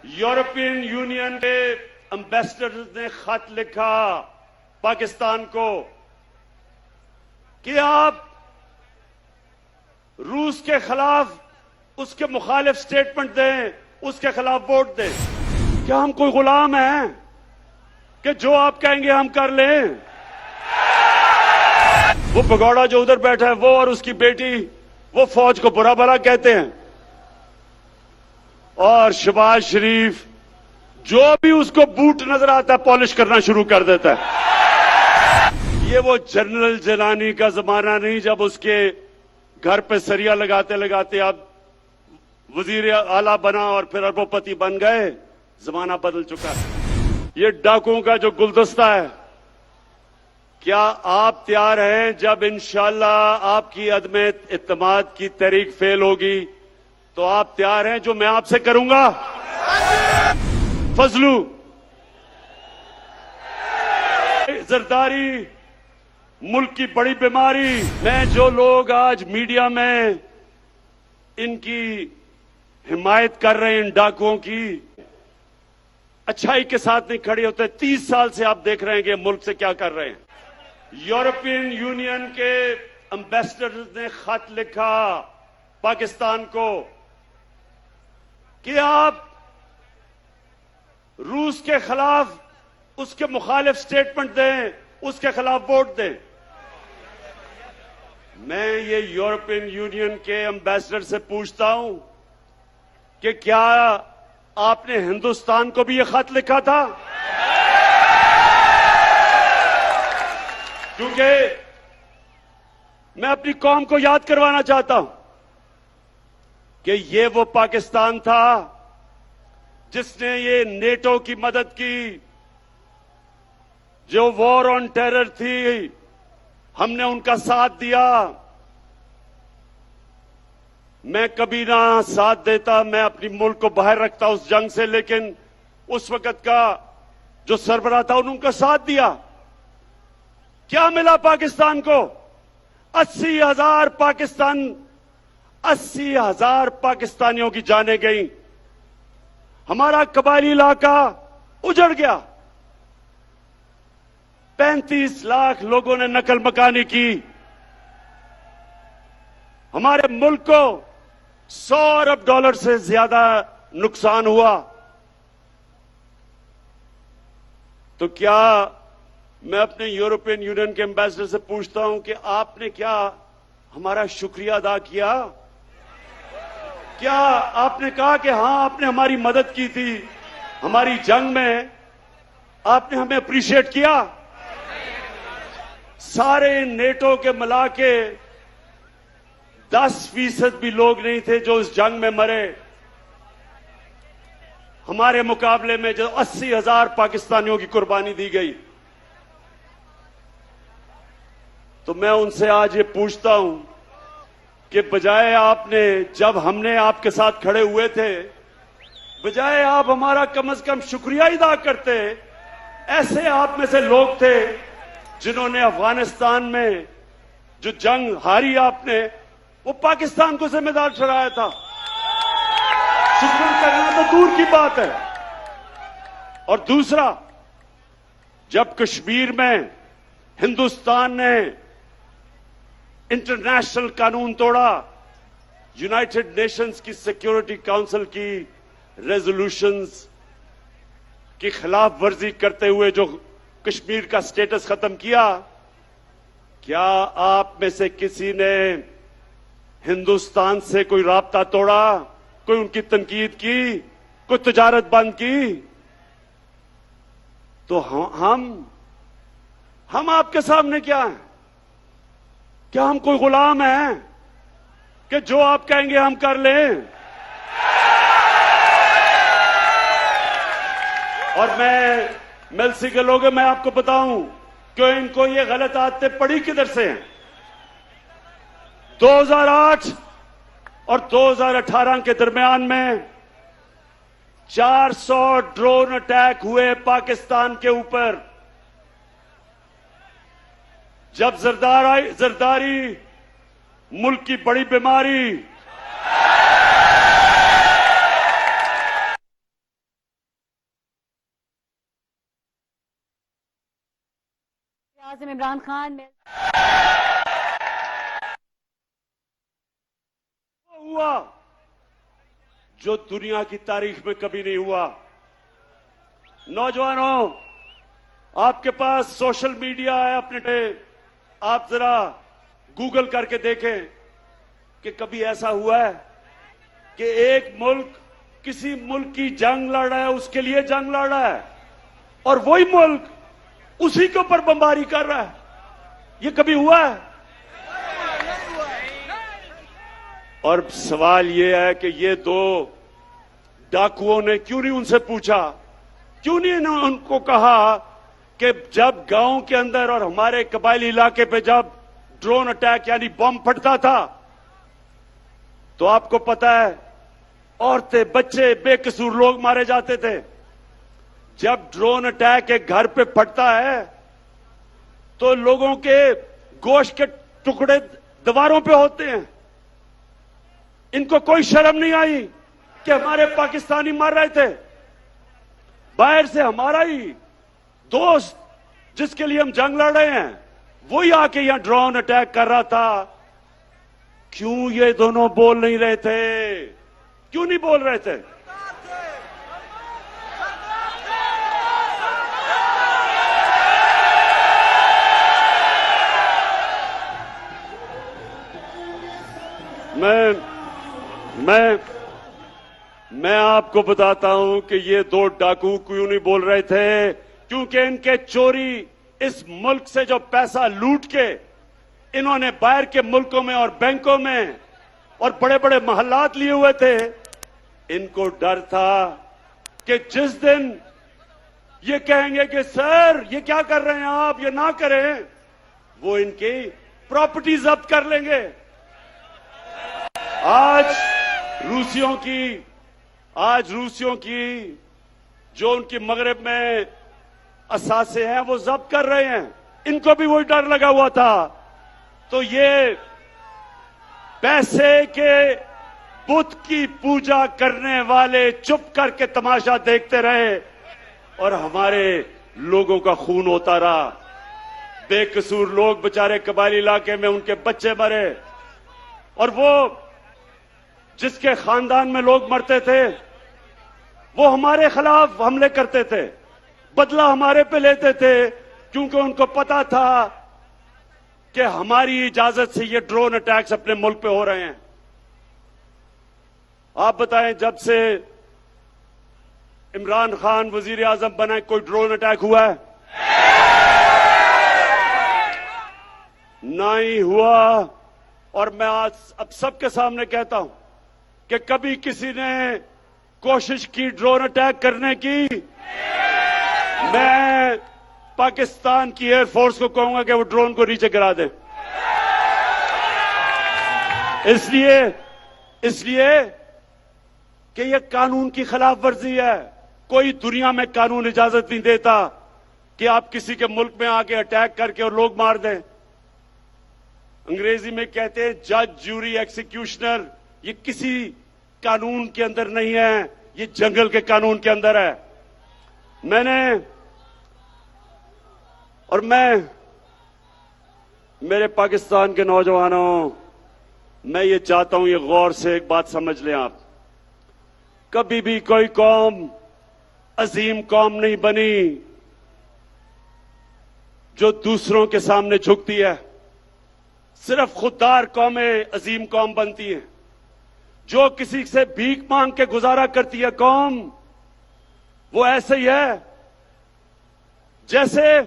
European union के ambassador ने खत लिखा पाकिस्तान को कि आप रूस के खिलाफ उसके मुखालिफ स्टेटमेंट दें, उसके खिलाफ वोट दें। क्या हम कोई गुलाम हैं कि जो आप कहेंगे हम कर लें? वो भगौड़ा जो उधर बैठा है वो और उसकी बेटी वो फौज को बुरा भला कहते हैं, और शहबाज शरीफ जो भी उसको बूट नजर आता है पॉलिश करना शुरू कर देता है। ये वो जनरल जिलानी का जमाना नहीं जब उसके घर पे सरिया लगाते लगाते आप वजीर आला बना और फिर अरबोपति बन गए। जमाना बदल चुका है। ये डाकुओं का जो गुलदस्ता है, क्या आप तैयार हैं जब इंशाअल्लाह आपकी अदम इत्तेमाद की तहरीक फेल होगी तो आप तैयार हैं जो मैं आपसे करूंगा? फजलू, जरदारी, मुल्क की बड़ी बीमारी। मैं जो लोग आज मीडिया में इनकी हिमायत कर रहे हैं इन डाकुओं की, अच्छाई के साथ नहीं खड़े होते। 30 साल से आप देख रहे हैं कि मुल्क से क्या कर रहे हैं। यूरोपियन यूनियन के एम्बेसडर ने खत लिखा पाकिस्तान को कि आप रूस के खिलाफ उसके मुखालिफ स्टेटमेंट दें, उसके खिलाफ वोट दें। मैं ये यूरोपियन यूनियन के एम्बेसडर से पूछता हूं कि क्या आपने हिंदुस्तान को भी ये खत लिखा था? क्योंकि मैं अपनी कौम को याद करवाना चाहता हूं कि ये वो पाकिस्तान था जिसने ये नेटो की मदद की, जो वॉर ऑन टेरर थी, हमने उनका साथ दिया। मैं कभी ना साथ देता, मैं अपनी मुल्क को बाहर रखता उस जंग से, लेकिन उस वक्त का जो सरबराह था उन्होंने उनका साथ दिया। क्या मिला पाकिस्तान को? 80,000 पाकिस्तानियों की जानें गई। हमारा कबायली इलाका उजड़ गया। 35 लाख लोगों ने नकल मकानी की। हमारे मुल्क को 100 अरब डॉलर से ज्यादा नुकसान हुआ। तो क्या मैं अपने यूरोपियन यूनियन के एम्बेसडर से पूछता हूं कि आपने क्या हमारा शुक्रिया अदा किया? क्या आपने कहा कि हां आपने हमारी मदद की थी, हमारी जंग में आपने हमें अप्रिशिएट किया? सारे नेटो के मिला के 10% भी लोग नहीं थे जो इस जंग में मरे। हमारे मुकाबले में जो 80,000 पाकिस्तानियों की कुर्बानी दी गई। तो मैं उनसे आज ये पूछता हूं कि बजाय आपने, जब हमने आपके साथ खड़े हुए थे, बजाय आप हमारा कम से कम शुक्रिया अदा करते। ऐसे आप में से लोग थे जिन्होंने अफगानिस्तान में जो जंग हारी आपने, वो पाकिस्तान को जिम्मेदार ठहराया था। शुक्र करना तो दूर की बात है। और दूसरा, जब कश्मीर में हिंदुस्तान ने इंटरनेशनल कानून तोड़ा, यूनाइटेड नेशंस की सिक्योरिटी काउंसिल की रेजोल्यूशंस की खिलाफ वर्जी करते हुए जो कश्मीर का स्टेटस खत्म किया, क्या आप में से किसी ने हिंदुस्तान से कोई राब्ता तोड़ा, कोई उनकी तनकीद की, कोई तिजारत बंद की? तो हम आपके सामने क्या हैं? क्या हम कोई गुलाम हैं कि जो आप कहेंगे हम कर लें? और मैं मेलसी के लोगों मैं आपको बताऊं कि इनको ये गलत आदतें पड़ी किधर से हैं। 2008 और 2018 के दरमियान में 400 ड्रोन अटैक हुए पाकिस्तान के ऊपर। जब जरदारी, मुल्क की बड़ी बीमारी, आज़म इमरान खान हुआ जो दुनिया की तारीख में कभी नहीं हुआ। नौजवानों, आपके पास सोशल मीडिया है अपने पे, आप जरा गूगल करके देखें कि कभी ऐसा हुआ है कि एक मुल्क किसी मुल्क की जंग लड़ रहा है, उसके लिए जंग लड़ रहा है, और वही मुल्क उसी के ऊपर बमबारी कर रहा है। ये कभी हुआ है? और सवाल ये है कि ये दो डाकुओं ने क्यों नहीं उनसे पूछा, क्यों नहीं उनको कहा कि जब गांव के अंदर और हमारे कबायली इलाके पे जब ड्रोन अटैक यानी बम फटता था तो आपको पता है औरतें, बच्चे, बेकसूर लोग मारे जाते थे। जब ड्रोन अटैक एक घर पे फटता है तो लोगों के गोश्त के टुकड़े दीवारों पे होते हैं। इनको कोई शर्म नहीं आई कि हमारे पाकिस्तानी मर रहे थे। बाहर से हमारा ही दोस्त जिसके लिए हम जंग लड़ रहे हैं वही आके यहां ड्रोन अटैक कर रहा था। क्यों ये दोनों बोल नहीं रहे थे? क्यों नहीं बोल रहे थे? मैं आपको बताता हूं कि ये दो डाकू क्यों नहीं बोल रहे थे, क्योंकि इनके चोरी इस मुल्क से जो पैसा लूट के इन्होंने बाहर के मुल्कों में और बैंकों में और बड़े बड़े महल्लात लिए हुए थे, इनको डर था कि जिस दिन ये कहेंगे कि सर ये क्या कर रहे हैं आप, ये ना करें, वो इनकी प्रॉपर्टी जब्त कर लेंगे। आज रूसियों की जो उनकी मगरब में असासे हैं वो जब्त कर रहे हैं। इनको भी वही डर लगा हुआ था। तो ये पैसे के बुत की पूजा करने वाले चुप करके तमाशा देखते रहे और हमारे लोगों का खून होता रहा। बेकसूर लोग बेचारे कबायली इलाके में उनके बच्चे मरे, और वो जिसके खानदान में लोग मरते थे वो हमारे खिलाफ हमले करते थे, बदला हमारे पे लेते थे, क्योंकि उनको पता था कि हमारी इजाजत से ये ड्रोन अटैक्स अपने मुल्क पे हो रहे हैं। आप बताएं, जब से इमरान खान वजीर आजम बना कोई ड्रोन अटैक हुआ है? ना ही हुआ। और मैं आज अब सबके सामने कहता हूं कि कभी किसी ने कोशिश की ड्रोन अटैक करने की, मैं पाकिस्तान की एयरफोर्स को कहूंगा कि वो ड्रोन को नीचे गिरा दे। इसलिए कि यह कानून की खिलाफ वर्जी है। कोई दुनिया में कानून इजाजत नहीं देता कि आप किसी के मुल्क में आके अटैक करके और लोग मार दें। अंग्रेजी में कहते हैं जज, ज्यूरी, एक्सिक्यूशनर। ये किसी कानून के अंदर नहीं है, ये जंगल के कानून के अंदर है। मेरे पाकिस्तान के नौजवानों, मैं ये चाहता हूं, ये गौर से एक बात समझ लें आप। कभी भी कोई कौम अजीम कौम नहीं बनी जो दूसरों के सामने झुकती है। सिर्फ खुददार कौमें अजीम कौम बनती हैं। जो किसी से भीख मांग के गुजारा करती है कौम, वो ऐसे ही है जैसे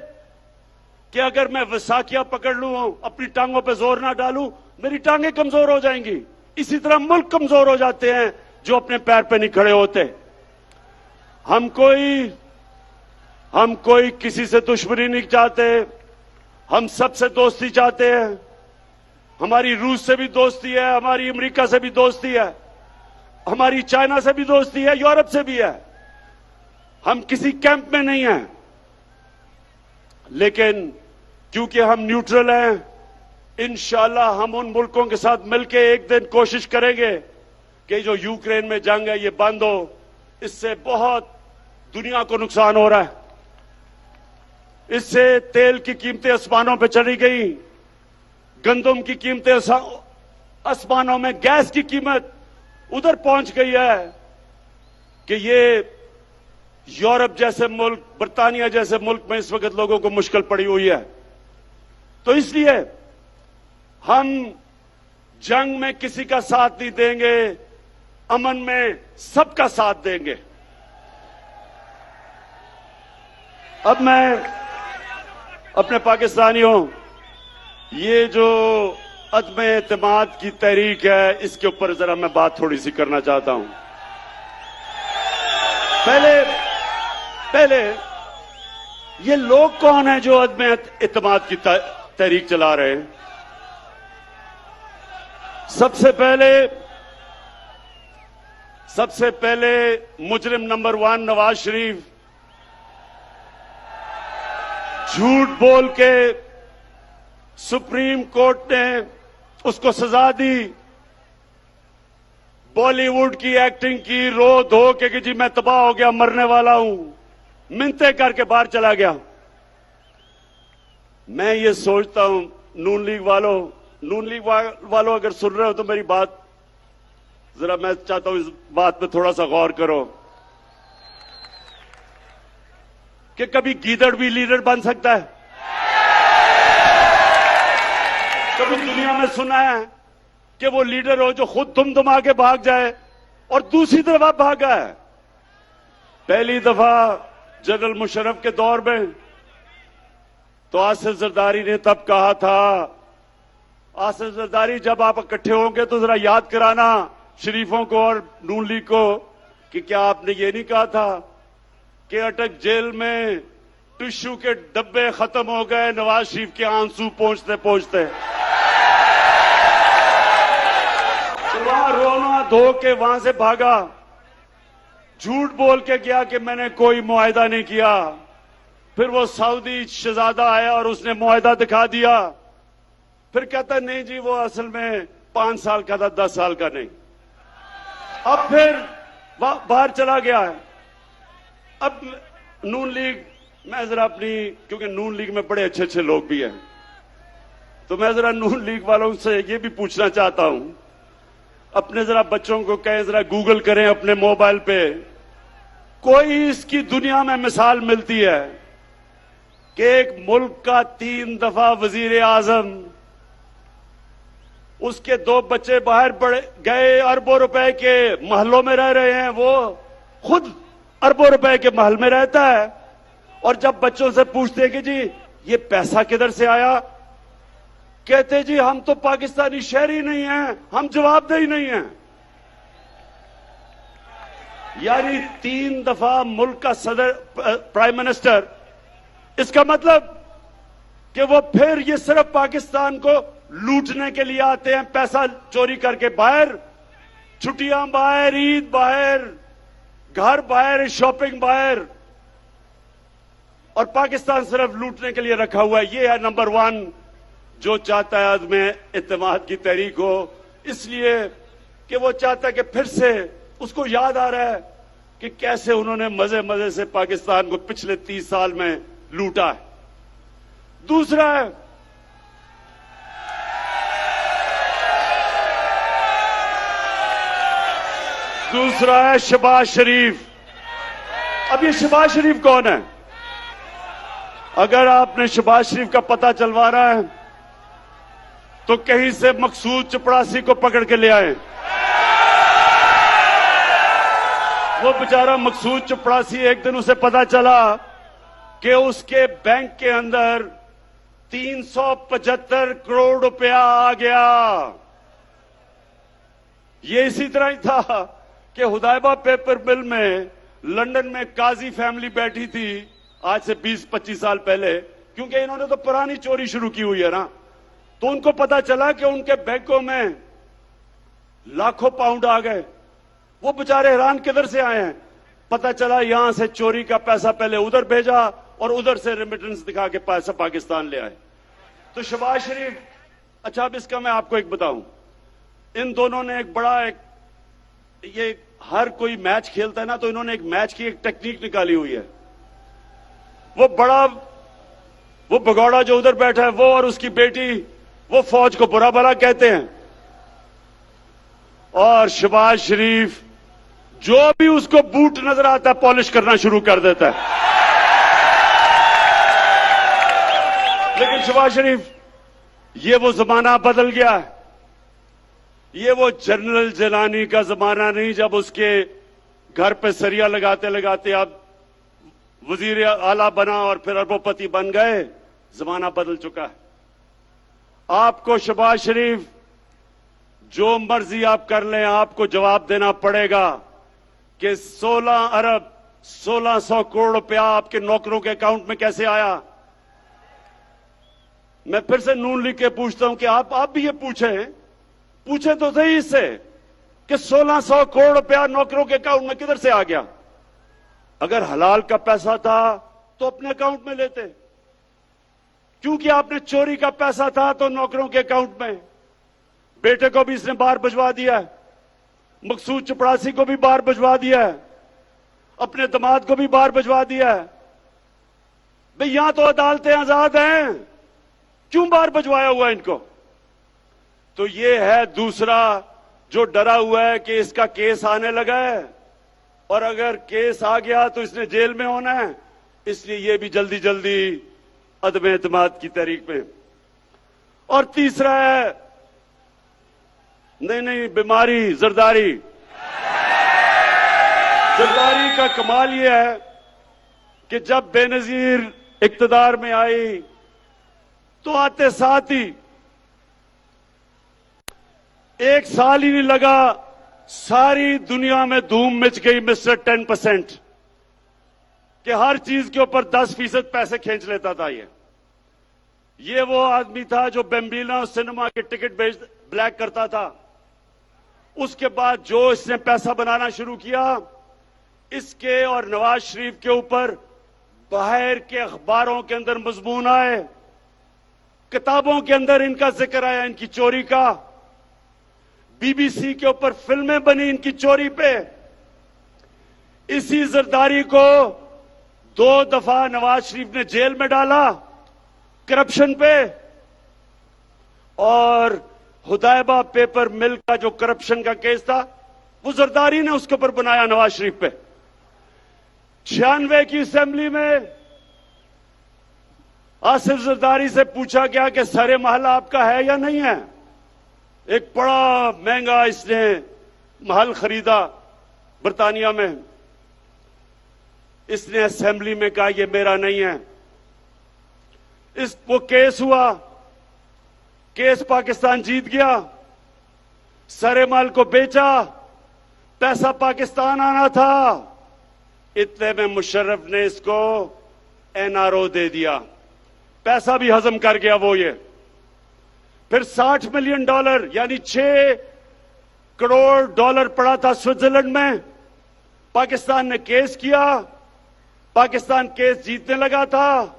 कि अगर मैं वसाखिया पकड़ लूं, अपनी टांगों पे जोर ना डालूं, मेरी टांगें कमजोर हो जाएंगी। इसी तरह मुल्क कमजोर हो जाते हैं जो अपने पैर पे नहीं खड़े होते। हम कोई किसी से दुश्मनी नहीं चाहते, हम सबसे दोस्ती चाहते हैं। हमारी रूस से भी दोस्ती है, हमारी अमेरिका से भी दोस्ती है, हमारी चाइना से भी दोस्ती है, यूरोप से भी है। हम किसी कैंप में नहीं हैं, लेकिन क्योंकि हम न्यूट्रल हैं, इंशाअल्लाह हम उन मुल्कों के साथ मिलकर एक दिन कोशिश करेंगे कि जो यूक्रेन में जंग है ये बंद हो। इससे बहुत दुनिया को नुकसान हो रहा है। इससे तेल की कीमतें आसमानों पे चली गई, गंदम की कीमतें आसमानों में, गैस की कीमत उधर पहुंच गई है कि ये यूरोप जैसे मुल्क, बर्तानिया जैसे मुल्क में इस वक्त लोगों को मुश्किल पड़ी हुई है। तो इसलिए हम जंग में किसी का साथ नहीं देंगे, अमन में सबका साथ देंगे। अब मैं अपने पाकिस्तानियों, ये जो अदम एतमाद की तहरीक है, इसके ऊपर जरा मैं बात थोड़ी सी करना चाहता हूं। पहले ये लोग कौन है जो अदम एतमाद की तहरीक चला रहे हैं? सबसे पहले मुजरिम नंबर 1 नवाज शरीफ झूठ बोल के सुप्रीम कोर्ट ने उसको सजा दी, बॉलीवुड की एक्टिंग की, रो धो के कि जी मैं तबाह हो गया, मरने वाला हूं, मिन्नतें करके बाहर चला गया। मैं ये सोचता हूं, नून लीग वालों अगर सुन रहे हो तो मेरी बात जरा, मैं चाहता हूं इस बात पे थोड़ा सा गौर करो कि कभी गीदड़ भी लीडर बन सकता है? कभी दुनिया में सुना है कि वो लीडर हो जो खुद दुम के भाग जाए और दूसरी तरफ भागा है? पहली दफा जनरल मुशर्रफ के दौर में तो आसिफ जरदारी ने तब कहा था, आसिफ जरदारी जब आप इकट्ठे होंगे तो जरा याद कराना शरीफों को और नून लीग को कि क्या आपने ये नहीं कहा था कि अटक जेल में टिश्यू के डब्बे खत्म हो गए नवाज शरीफ के आंसू पहुंचते पहुंचते, तो वहां रोना धो के वहां से भागा, झूठ बोल के गया कि मैंने कोई मुआहिदा नहीं किया। फिर वो सऊदी शहजादा आया और उसने मुआहिदा दिखा दिया, फिर कहता नहीं जी वो असल में 5 साल का था, 10 साल का नहीं। अब फिर बाहर चला गया है। अब नून लीग, मैं जरा अपनी, क्योंकि नून लीग में बड़े अच्छे अच्छे लोग भी हैं, तो मैं जरा नून लीग वालों से ये भी पूछना चाहता हूं, अपने जरा बच्चों को कहें जरा गूगल करें अपने मोबाइल पे, कोई इसकी दुनिया में मिसाल मिलती है कि एक मुल्क का 3 दफा वजीर आजम, उसके 2 बच्चे बाहर गए, अरबों रुपए के महलों में रह रहे हैं, वो खुद अरबों रुपए के महल में रहता है, और जब बच्चों से पूछते हैं कि जी ये पैसा किधर से आया, कहते जी हम तो पाकिस्तानी शहरी नहीं हैं, हम जवाबदेही नहीं हैं। यानी 3 दफा मुल्क का सदर, प्राइम मिनिस्टर, इसका मतलब कि वो फिर ये सिर्फ पाकिस्तान को लूटने के लिए आते हैं, पैसा चोरी करके बाहर, छुट्टियां बाहर, ईद बाहर, घर बाहर, शॉपिंग बाहर, और पाकिस्तान सिर्फ लूटने के लिए रखा हुआ है। ये है नंबर 1 जो चाहता है अदम एतमाद की तहरीक हो, इसलिए कि वो चाहता है कि फिर से उसको याद आ रहा है कि कैसे उन्होंने मजे मजे से पाकिस्तान को पिछले 30 साल में लूटा है। दूसरा है शहबाज शरीफ। अब ये शहबाज शरीफ कौन है? अगर आपने शहबाज शरीफ का पता चलवा रहा है तो कहीं से मकसूद चपड़ासी को पकड़ के ले आए। वो बेचारा मकसूद चपड़ासी, एक दिन उसे पता चला कि उसके बैंक के अंदर 375 करोड़ रुपया आ गया। ये इसी तरह ही था कि हुदैबा पेपर मिल में लंदन में काजी फैमिली बैठी थी आज से 20-25 साल पहले, क्योंकि इन्होंने तो पुरानी चोरी शुरू की हुई है ना, तो उनको पता चला कि उनके बैंकों में लाखों पाउंड आ गए। वो बेचारे हैरान, किधर से आए हैं? पता चला यहां से चोरी का पैसा पहले उधर भेजा और उधर से रेमिटेंस दिखा के पैसा पाकिस्तान ले आए। तो शहबाज शरीफ, अच्छा अब इसका मैं आपको एक बताऊं, इन दोनों ने ये हर कोई मैच खेलता है ना, तो इन्होंने एक मैच की एक टेक्निक निकाली हुई है। वो बड़ा वो भगौड़ा जो उधर बैठा है वो और उसकी बेटी वो फौज को बुरा भला कहते हैं, और शहबाज शरीफ जो भी उसको बूट नजर आता है पॉलिश करना शुरू कर देता है। लेकिन शहबाज शरीफ, ये वो जमाना बदल गया है। ये वो जनरल जिलानी का जमाना नहीं जब उसके घर पे सरिया लगाते लगाते अब वजीर आला बना और फिर अरबोपति बन गए। जमाना बदल चुका है। आपको शहबाज शरीफ जो मर्जी आप कर लें, आपको जवाब देना पड़ेगा कि 16 अरब 1600 करोड़ रुपया आपके नौकरों के अकाउंट में कैसे आया। मैं फिर से नून लीग के पूछता हूं कि आप भी ये पूछे तो सही इससे कि 1600 करोड़ रुपया नौकरों के अकाउंट में किधर से आ गया। अगर हलाल का पैसा था तो अपने अकाउंट में लेते, क्योंकि आपने चोरी का पैसा था तो नौकरों के अकाउंट में। बेटे को भी इसने बाहर भिजवा दिया है, मकसूद चपड़ासी को भी बाहर भिजवा दिया है, अपने दामाद को भी बाहर भिजवा दिया है। भाई यहां तो अदालतें आजाद हैं, क्यों बाहर भिजवाया हुआ इनको? तो ये है दूसरा जो डरा हुआ है कि इसका केस आने लगा है और अगर केस आ गया तो इसने जेल में होना है, इसलिए ये भी जल्दी जल्दी अदम एतमाद की तहरीक में। और तीसरा है नहीं बीमारी जरदारी। जरदारी का कमाल यह है कि जब बेनजीर इक्तदार में आई तो आते साथ ही एक साल ही नहीं लगा, सारी दुनिया में धूम मच गई मिस्टर 10% कि हर चीज के ऊपर 10% पैसे खींच लेता था। ये वो आदमी था जो बेम्बीना सिनेमा के टिकट ब्लैक करता था। उसके बाद जो इसने पैसा बनाना शुरू किया, इसके और नवाज शरीफ के ऊपर बाहर के अखबारों के अंदर मजमून आए, किताबों के अंदर इनका जिक्र आया, इनकी चोरी का। बीबीसी के ऊपर फिल्में बनी इनकी चोरी पे। इसी जरदारी को 2 दफा नवाज शरीफ ने जेल में डाला करप्शन पे, और हुदैबा पेपर मिल का जो करप्शन का केस था वो जरदारी ने उसके ऊपर बनाया नवाज शरीफ पे। 96 की असेंबली में आसिफ जरदारी से पूछा गया कि सरे महल आपका है या नहीं है। एक बड़ा महंगा इसने महल खरीदा बर्तानिया में। इसने असेंबली में कहा यह मेरा नहीं है। वो केस हुआ, केस पाकिस्तान जीत गया, सरे महल को बेचा, पैसा पाकिस्तान आना था। इतने में मुशर्रफ ने इसको एनआरओ दे दिया, पैसा भी हजम कर गया वो। ये फिर $60 मिलियन यानी $6 करोड़ पड़ा था स्विट्जरलैंड में। पाकिस्तान ने केस किया, पाकिस्तान केस जीतने लगा था,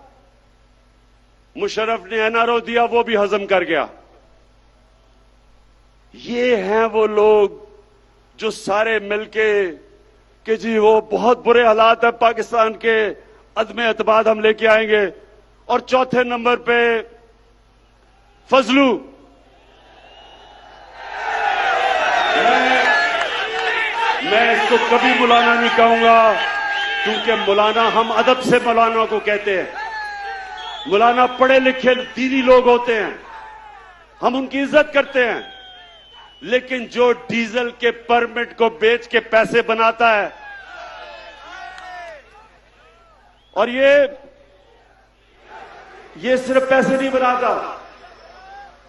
मुशर्रफ ने एनआरओ दिया, वो भी हजम कर गया। ये हैं वो लोग जो सारे मिलके कि जी वो बहुत बुरे हालात है पाकिस्तान के, अदम एतमाद हम लेके आएंगे। और चौथे नंबर पे फजलू। मैं इसको कभी मौलाना नहीं कहूंगा, क्योंकि मौलाना, हम अदब से मौलाना को कहते हैं। मौलाना पढ़े लिखे दीनी लोग होते हैं, हम उनकी इज्जत करते हैं। लेकिन जो डीजल के परमिट को बेच के पैसे बनाता है, और ये सिर्फ पैसे नहीं बनाता,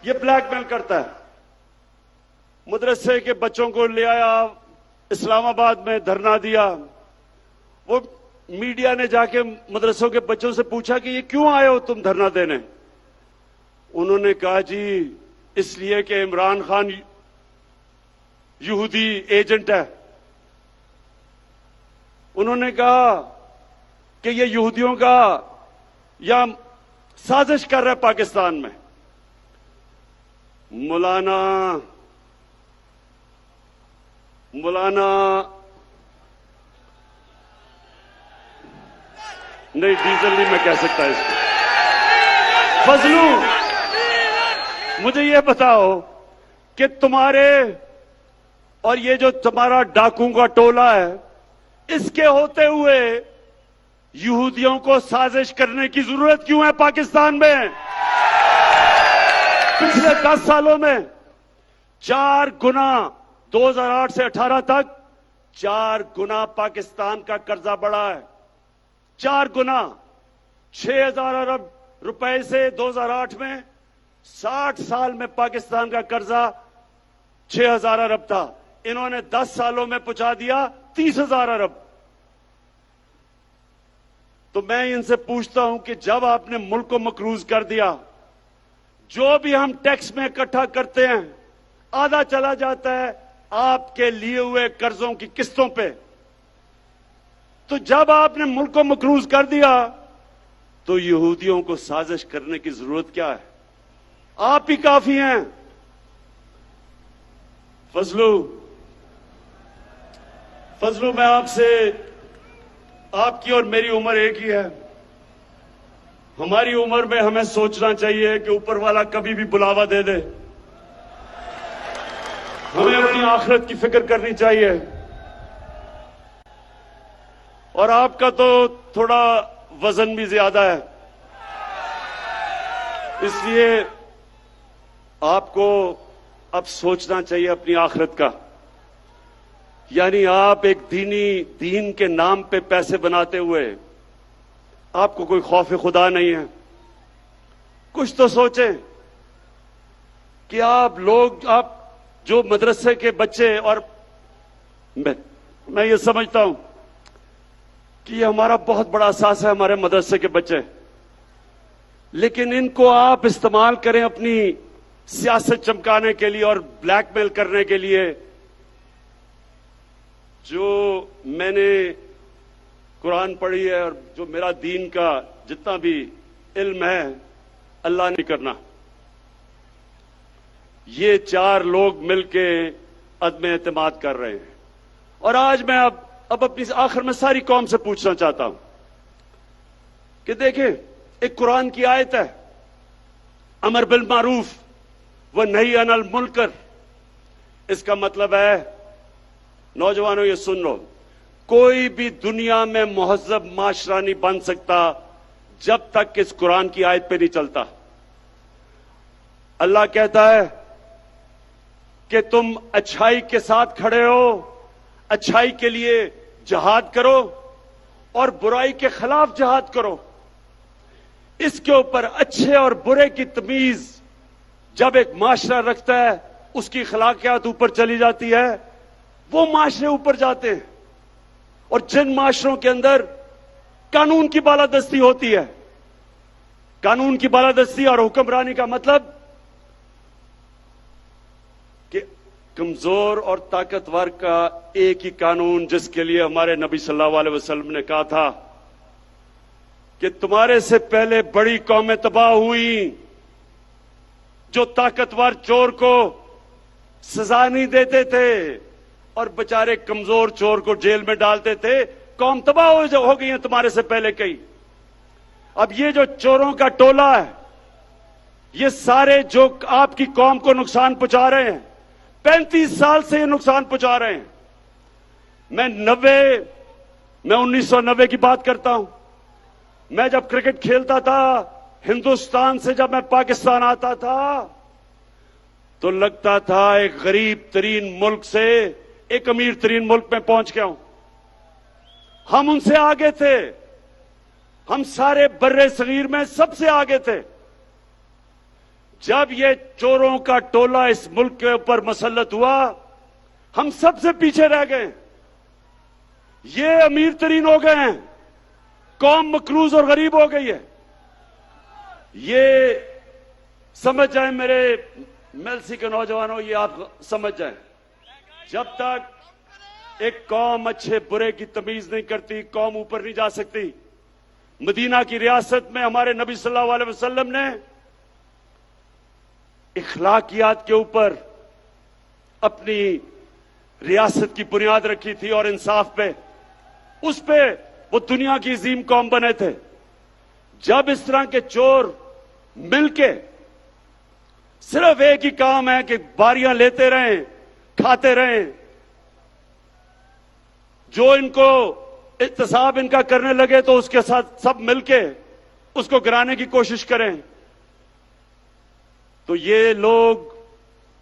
ये ब्लैकमेल करता है। मदरसे के बच्चों को ले आया, इस्लामाबाद में धरना दिया। वो मीडिया ने जाके मदरसों के बच्चों से पूछा कि ये क्यों आए हो तुम धरना देने। उन्होंने कहा जी इसलिए कि इमरान खान यहूदी एजेंट है। उन्होंने कहा कि ये यहूदियों का या साजिश कर रहा है पाकिस्तान में। मौलाना नहीं, डीजल नहीं मैं कह सकता इसको। फजलू, मुझे ये बताओ कि तुम्हारे और ये जो तुम्हारा डाकुओं का टोला है, इसके होते हुए यहूदियों को साजिश करने की जरूरत क्यों है पाकिस्तान में? पिछले 10 सालों में 4 गुना, 2008 से 18 तक 4 गुना पाकिस्तान का कर्जा बढ़ा है। 4 गुना, 6,000 अरब रुपए से 2008 में, 60 साल में पाकिस्तान का कर्जा 6,000 अरब था। इन्होंने 10 सालों में पहुंचा दिया 30,000 अरब। तो मैं इनसे पूछता हूं कि जब आपने मुल्क को मकरूज कर दिया, जो भी हम टैक्स में इकट्ठा करते हैं आधा चला जाता है आपके लिए हुए कर्जों की किस्तों पे। तो जब आपने मुल्क को मकरूज कर दिया तो यहूदियों को साजिश करने की जरूरत क्या है? आप ही काफी हैं। फजलू, मैं आपसे, आपकी और मेरी उम्र एक ही है। हमारी उम्र में हमें सोचना चाहिए कि ऊपर वाला कभी भी बुलावा दे दे। हमें अपनी आखिरत की फिक्र करनी चाहिए। और आपका तो थोड़ा वजन भी ज्यादा है, इसलिए आपको अब सोचना चाहिए अपनी आखिरत का। यानी आप एक दीन के नाम पे पैसे बनाते हुए आपको कोई खौफ खुदा नहीं है। कुछ तो सोचें कि आप जो मदरसे के बच्चे, और मैं ये समझता हूं कि ये हमारा बहुत बड़ा असास है, हमारे मदरसे के बच्चे, लेकिन इनको आप इस्तेमाल करें अपनी सियासत चमकाने के लिए और ब्लैकमेल करने के लिए। जो मैंने कुरान पढ़ी है और जो मेरा दीन का जितना भी इल्म है, अल्लाह नहीं करना। ये 4 लोग मिलके अदम एतमाद कर रहे हैं। और आज मैं अब अपनी आखिर में सारी कौम से पूछना चाहता हूं कि देखें, एक कुरान की आयत है, अमर बिल मारूफ व नही अनिल मुनकर। इसका मतलब है, नौजवानों ये सुन लो, कोई भी दुनिया में मुहज्जब माशरा नहीं बन सकता जब तक इस कुरान की आयत पे नहीं चलता। अल्लाह कहता है कि तुम अच्छाई के साथ खड़े हो, अच्छाई के लिए जिहाद करो और बुराई के खिलाफ जिहाद करो। इसके ऊपर अच्छे और बुरे की तमीज जब एक माशरा रखता है, उसकी अखलाकियात ऊपर चली जाती है, वो माशरे ऊपर जाते हैं। और जिन माशरों के अंदर कानून की बालादस्ती होती है, कानून की बालादस्ती और हुक्मरानी का मतलब कि कमजोर और ताकतवर का एक ही कानून, जिसके लिए हमारे नबी सल्लल्लाहु अलैहि वसल्लम ने कहा था कि तुम्हारे से पहले बड़ी कौमें तबाह हुई जो ताकतवर चोर को सजा नहीं देते थे और बेचारे कमजोर चोर को जेल में डालते थे। कौम तबाह हो गई है तुम्हारे से पहले कई। अब ये जो चोरों का टोला है, ये सारे जो आपकी कौम को नुकसान पहुंचा रहे हैं, 35 साल से ये नुकसान पहुंचा रहे हैं। मैं 1990 की बात करता हूं। मैं जब क्रिकेट खेलता था, हिंदुस्तान से जब मैं पाकिस्तान आता था, तो लगता था एक गरीब तरीन मुल्क से एक अमीर तरीन मुल्क में पहुंच गया हूं। हम उनसे आगे थे, हम सारे बर्रे सगीर में सबसे आगे थे। जब ये चोरों का टोला इस मुल्क के ऊपर मसल्लत हुआ, हम सबसे पीछे रह गए। ये अमीर तरीन हो गए हैं, कौम मकरूज और गरीब हो गई है। ये समझ जाए मेरे मेलसी के नौजवानों, ये आप समझ जाए, जब तक एक कौम अच्छे बुरे की तमीज नहीं करती, कौम ऊपर नहीं जा सकती। मदीना की रियासत में हमारे नबी सल्लल्लाहु अलैहि वसल्लम ने इखलाकियात के ऊपर अपनी रियासत की बुनियाद रखी थी और इंसाफ पे, उस पे वो दुनिया की अजीम कौम बने थे। जब इस तरह के चोर मिलके सिर्फ एक ही काम है कि बारियां लेते रहें, खाते रहें। जो इनको इत्तेसाब इनका करने लगे तो उसके साथ सब मिलके उसको गिराने की कोशिश करें। तो ये लोग,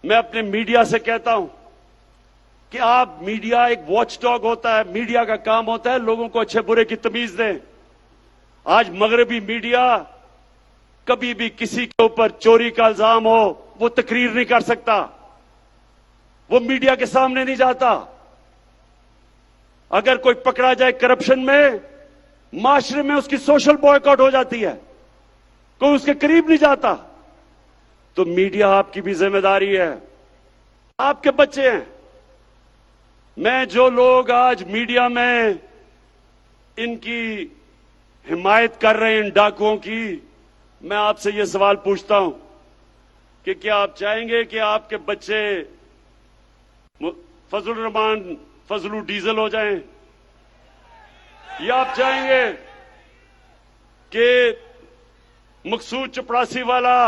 मैं अपने मीडिया से कहता हूं कि आप, मीडिया एक वॉचडॉग होता है, मीडिया का काम होता है लोगों को अच्छे बुरे की तमीज दें। आज मगरबी मीडिया कभी भी किसी के ऊपर चोरी का इल्जाम हो वो तकरीर नहीं कर सकता, वो मीडिया के सामने नहीं जाता। अगर कोई पकड़ा जाए करप्शन में, माशरे में उसकी सोशल बॉयकॉट हो जाती है, कोई उसके करीब नहीं जाता। तो मीडिया आपकी भी जिम्मेदारी है, आपके बच्चे हैं। मैं जो लोग आज मीडिया में इनकी हिमायत कर रहे हैं इन डाकुओं की, मैं आपसे ये सवाल पूछता हूं कि क्या आप चाहेंगे कि आपके बच्चे फजलुर रहमान फजलू डीजल हो जाएं, या आप चाहेंगे कि मकसूद चपड़ासी वाला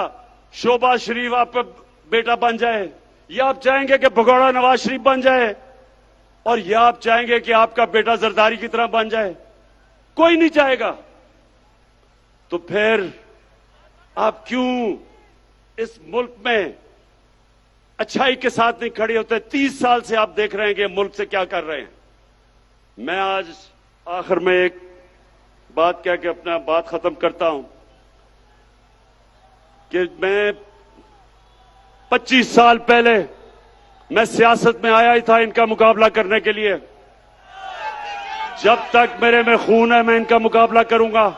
शोभा शरीफ आपका बेटा बन जाए, या आप चाहेंगे कि भगोड़ा नवाज शरीफ बन जाए, और या आप चाहेंगे कि आपका बेटा जरदारी की तरह बन जाए? कोई नहीं चाहेगा। तो फिर आप क्यों इस मुल्क में अच्छाई के साथ नहीं खड़े होते? 30 साल से आप देख रहे हैं कि मुल्क से क्या कर रहे हैं। मैं आज आखिर में एक बात कह के अपना बात खत्म करता हूं कि मैं 25 साल पहले मैं सियासत में आया ही था इनका मुकाबला करने के लिए। जब तक मेरे में खून है मैं इनका मुकाबला करूंगा।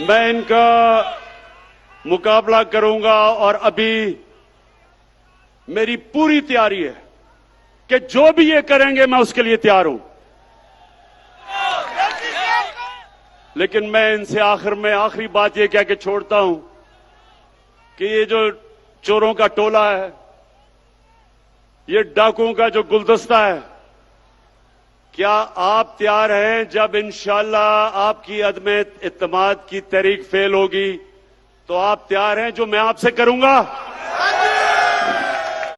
मैं इनका मुकाबला करूंगा और अभी मेरी पूरी तैयारी है कि जो भी ये करेंगे मैं उसके लिए तैयार हूं। लेकिन मैं इनसे आखिर में आखिरी बात ये कह के छोड़ता हूं कि ये जो चोरों का टोला है, ये डाकुओं का जो गुलदस्ता है, क्या आप तैयार हैं जब इंशाअल्लाह आपकी अदम इत्तेमाद की तहरीक फेल होगी तो आप तैयार हैं जो मैं आपसे करूंगा?